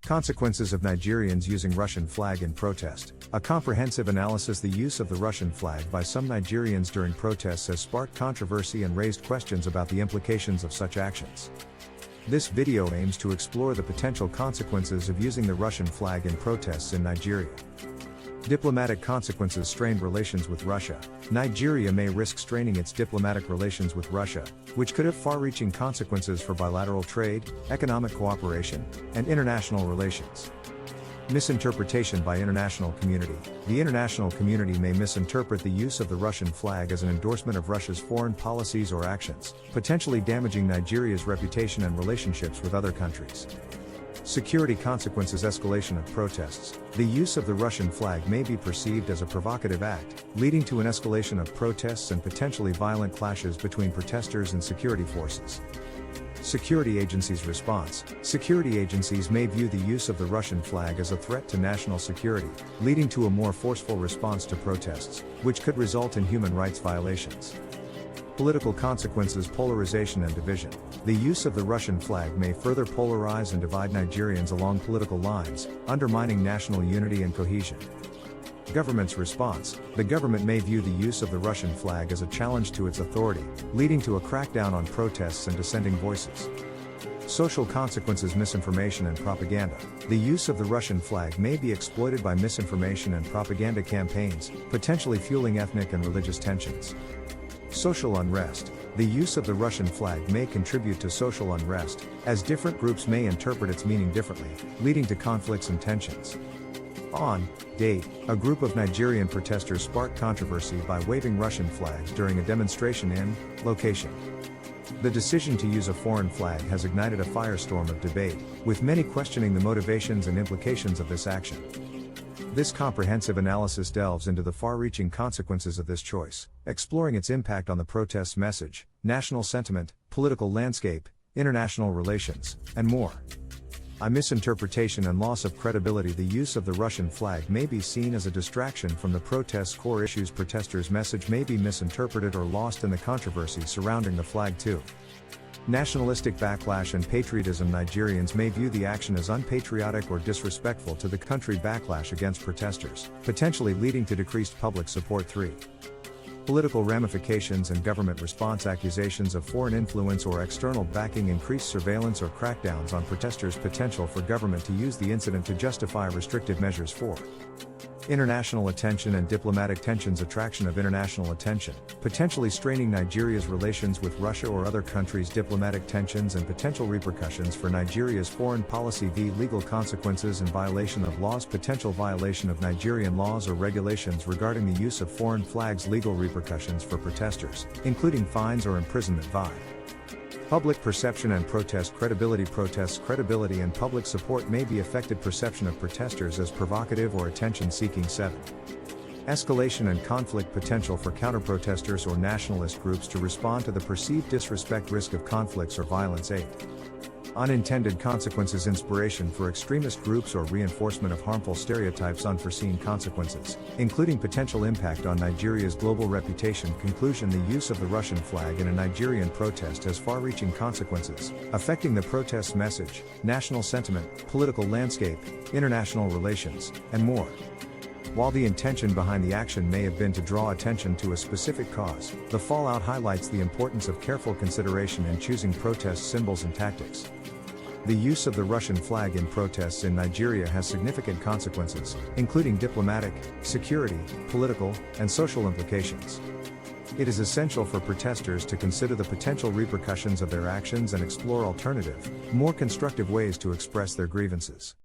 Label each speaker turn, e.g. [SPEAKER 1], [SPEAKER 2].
[SPEAKER 1] Consequences of Nigerians using Russian flag in protest. A comprehensive analysis. The use of the Russian flag by some Nigerians during protests has sparked controversy and raised questions about the implications of such actions. This video aims to explore the potential consequences of using the Russian flag in protests in Nigeria. Diplomatic consequences. Strained relations with Russia. Nigeria may risk straining its diplomatic relations with Russia, which could have far-reaching consequences for bilateral trade, economic cooperation, and international relations. Misinterpretation by international community. The international community may misinterpret the use of the Russian flag as an endorsement of Russia's foreign policies or actions, potentially damaging Nigeria's reputation and relationships with other countries. Security consequences. Escalation of protests. The use of the Russian flag may be perceived as a provocative act, leading to an escalation of protests and potentially violent clashes between protesters and security forces. Security agencies' response. Security agencies may view the use of the Russian flag as a threat to national security, leading to a more forceful response to protests, which could result in human rights violations. Political consequences. Polarization and division. The use of the Russian flag may further polarize and divide Nigerians along political lines, undermining national unity and cohesion. Government's response. The government may view the use of the Russian flag as a challenge to its authority, leading to a crackdown on protests and dissenting voices. Social consequences. Misinformation and propaganda. The use of the Russian flag may be exploited by misinformation and propaganda campaigns, potentially fueling ethnic and religious tensions. Social unrest. The use of the Russian flag may contribute to social unrest, as different groups may interpret its meaning differently, leading to conflicts and tensions. Date, a group of Nigerian protesters sparked controversy by waving Russian flags during a demonstration in location. The decision to use a foreign flag has ignited a firestorm of debate, with many questioning the motivations and implications of this action. This comprehensive analysis delves into the far-reaching consequences of this choice, exploring its impact on the protest's message, national sentiment, political landscape, international relations, and more. A misinterpretation and loss of credibility. The use of the Russian flag may be seen as a distraction from the protest's core issues. Protesters' message may be misinterpreted or lost in the controversy surrounding the flag too. Nationalistic backlash and patriotism. Nigerians may view the action as unpatriotic or disrespectful to the country. Backlash against protesters, potentially leading to decreased public support. 3. Political ramifications and government response. Accusations of foreign influence or external backing. Increased surveillance or crackdowns on protesters. Potential for government to use the incident to justify restrictive measures. 4. International attention and diplomatic tensions. Attraction of international attention, potentially straining Nigeria's relations with Russia or other countries. Diplomatic tensions and potential repercussions for Nigeria's foreign policy. Legal consequences and violation of laws. Potential violation of Nigerian laws or regulations regarding the use of foreign flags. Legal repercussions for protesters, including fines or imprisonment. Public perception and protest credibility. Protests' credibility and public support may be affected. Perception of protesters as provocative or attention-seeking. 7. Escalation and conflict. Potential for counter-protesters or nationalist groups to respond to the perceived disrespect. Risk of conflicts or violence. 8. Unintended consequences. Inspiration for extremist groups or reinforcement of harmful stereotypes. Unforeseen consequences, including potential impact on Nigeria's global reputation. Conclusion. The use of the Russian flag in a Nigerian protest has far-reaching consequences, affecting the protest's message, national sentiment, political landscape, international relations, and more. While the intention behind the action may have been to draw attention to a specific cause, the fallout highlights the importance of careful consideration in choosing protest symbols and tactics. The use of the Russian flag in protests in Nigeria has significant consequences, including diplomatic, security, political, and social implications. It is essential for protesters to consider the potential repercussions of their actions and explore alternative, more constructive ways to express their grievances.